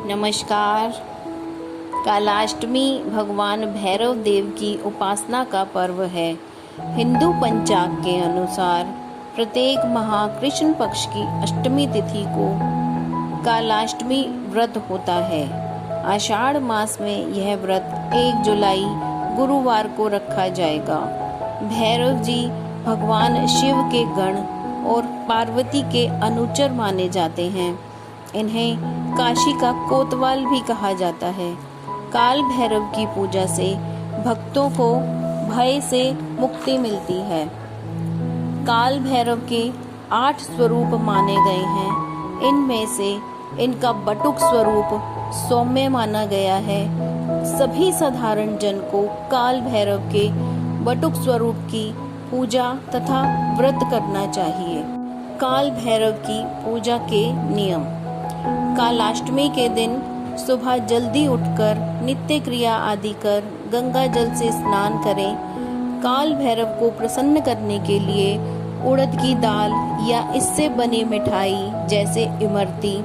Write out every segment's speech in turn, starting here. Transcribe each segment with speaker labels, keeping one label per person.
Speaker 1: नमस्कार। कालाष्टमी भगवान भैरव देव की उपासना का पर्व है। हिंदू पंचांग के अनुसार प्रत्येक माह कृष्ण पक्ष की अष्टमी तिथि को कालाष्टमी व्रत होता है। आषाढ़ मास में यह व्रत 1 जुलाई गुरुवार को रखा जाएगा। भैरव जी भगवान शिव के गण और पार्वती के अनुचर माने जाते हैं। इन्हें काशी का कोतवाल भी कहा जाता है। काल भैरव की पूजा से भक्तों को भय से मुक्ति मिलती है। काल भैरव के 8 स्वरूप माने गए हैं। इनमें से इनका बटुक स्वरूप सौम्य माना गया है। सभी साधारण जन को काल भैरव के बटुक स्वरूप की पूजा तथा व्रत करना चाहिए। काल भैरव की पूजा के नियम। कालाष्टमी के दिन सुबह जल्दी उठकर नित्य क्रिया आदि कर गंगा जल से स्नान करें। काल भैरव को प्रसन्न करने के लिए उड़द की दाल या इससे बनी मिठाई जैसे इमरती,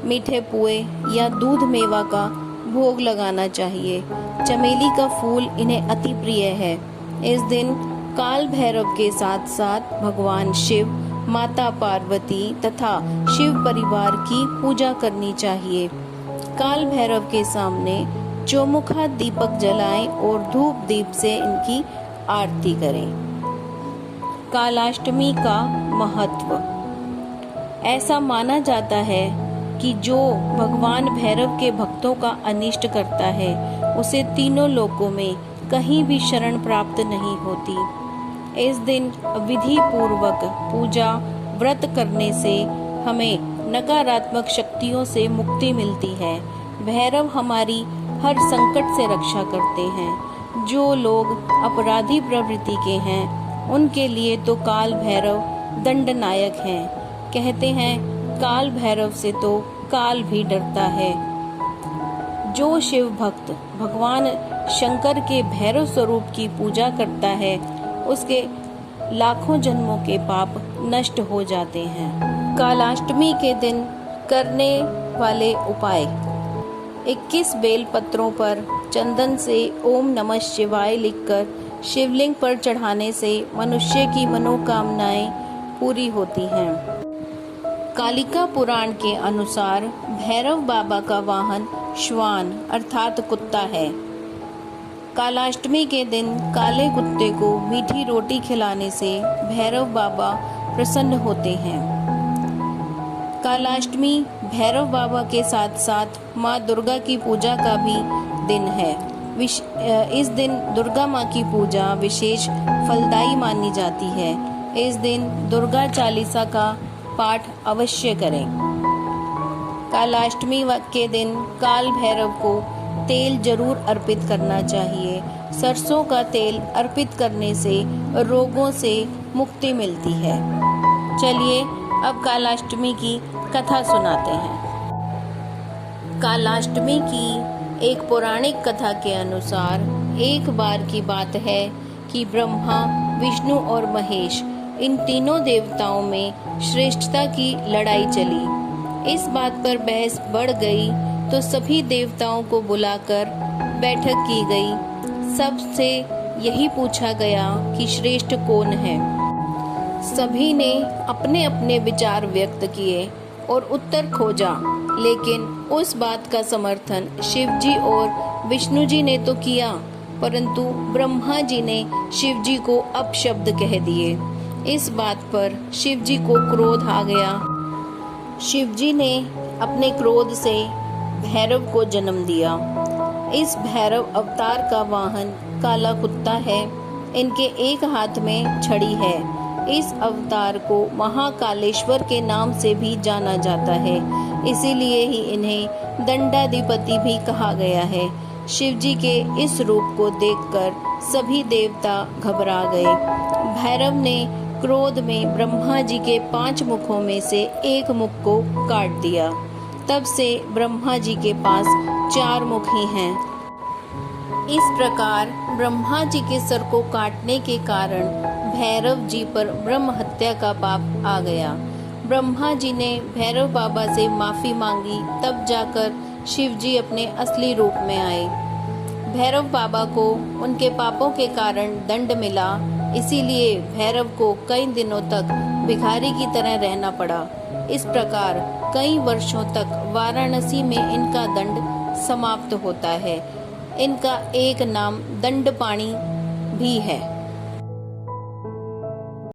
Speaker 1: मीठे पुए या दूध मेवा का भोग लगाना चाहिए। चमेली का फूल इन्हें अति प्रिय है। इस दिन काल भैरव के साथ साथ भगवान शिव, माता पार्वती तथा शिव परिवार की पूजा करनी चाहिए। काल भैरव के सामने चौमुखा दीपक जलाएं और धूप दीप से इनकी आरती करें। कालाष्टमी का महत्व। ऐसा माना जाता है कि जो भगवान भैरव के भक्तों का अनिष्ट करता है उसे तीनों लोकों में कहीं भी शरण प्राप्त नहीं होती। इस दिन विधि पूर्वक पूजा व्रत करने से हमें नकारात्मक शक्तियों से मुक्ति मिलती है। भैरव हमारी हर संकट से रक्षा करते हैं। जो लोग अपराधी प्रवृत्ति के हैं उनके लिए तो काल भैरव दंडनायक हैं। कहते हैं काल भैरव से तो काल भी डरता है। जो शिव भक्त भगवान शंकर के भैरव स्वरूप की पूजा करता है उसके लाखों जन्मों के पाप नष्ट हो जाते हैं। कालाष्टमी के दिन करने वाले उपाय। 21 बेल पत्रों पर चंदन से ओम नमः शिवाय लिखकर शिवलिंग पर चढ़ाने से मनुष्य की मनोकामनाएं पूरी होती हैं। कालिका पुराण के अनुसार भैरव बाबा का वाहन श्वान अर्थात कुत्ता है। कालाष्टमी के दिन काले कुत्ते को मीठी रोटी खिलाने से भैरव बाबा प्रसन्न होते हैं। कालाष्टमी भैरव बाबा के साथ साथ माँ दुर्गा की पूजा का भी दिन है। इस दिन दुर्गा माँ की पूजा विशेष फलदायी मानी जाती है। इस दिन दुर्गा चालीसा का पाठ अवश्य करें। कालाष्टमी के दिन काल भैरव को तेल जरूर अर्पित करना चाहिए। सरसों का तेल अर्पित करने से रोगों से मुक्ति मिलती है। चलिए अब कालाष्टमी की कथा सुनाते हैं। कालाष्टमी की एक पौराणिक कथा के अनुसार एक बार की बात है कि ब्रह्मा, विष्णु और महेश इन तीनों देवताओं में श्रेष्ठता की लड़ाई चली। इस बात पर बहस बढ़ गई तो सभी देवताओं को बुलाकर बैठक की गई। सबसे यही पूछा गया कि श्रेष्ठ कौन है। सभी ने अपने अपने विचार व्यक्त किए और उत्तर खोजा, लेकिन उस बात का समर्थन शिव जी और विष्णु जी ने तो किया, परंतु ब्रह्मा जी ने शिव जी को अपशब्द कह दिए। इस बात पर शिव जी को क्रोध आ गया। शिव जी ने अपने क्रोध से भैरव को जन्म दिया। इस भैरव अवतार का वाहन काला कुत्ता है। इनके एक हाथ में छड़ी है। इस अवतार को महाकालेश्वर के नाम से भी जाना जाता है। इसीलिए ही इन्हें दंडाधिपति भी कहा गया है। शिव जी के इस रूप को देखकर सभी देवता घबरा गए। भैरव ने क्रोध में ब्रह्मा जी के 5 मुखों में से एक मुख को काट दिया। तब से ब्रह्मा जी के पास 4 मुख ही हैं। इस प्रकार ब्रह्मा जी के सर को काटने के कारण भैरव जी पर ब्रह्म हत्या का पाप आ गया। ब्रह्मा जी ने भैरव बाबा से माफी मांगी, तब जाकर शिवजी अपने असली रूप में आए। भैरव बाबा को उनके पापों के कारण दंड मिला, इसीलिए भैरव को कई दिनों तक भिखारी की तरह रहना पड़ा। इस प्रकार कई वर्षों तक वाराणसी में इनका दंड समाप्त होता है। इनका एक नाम दंडपाणि भी है।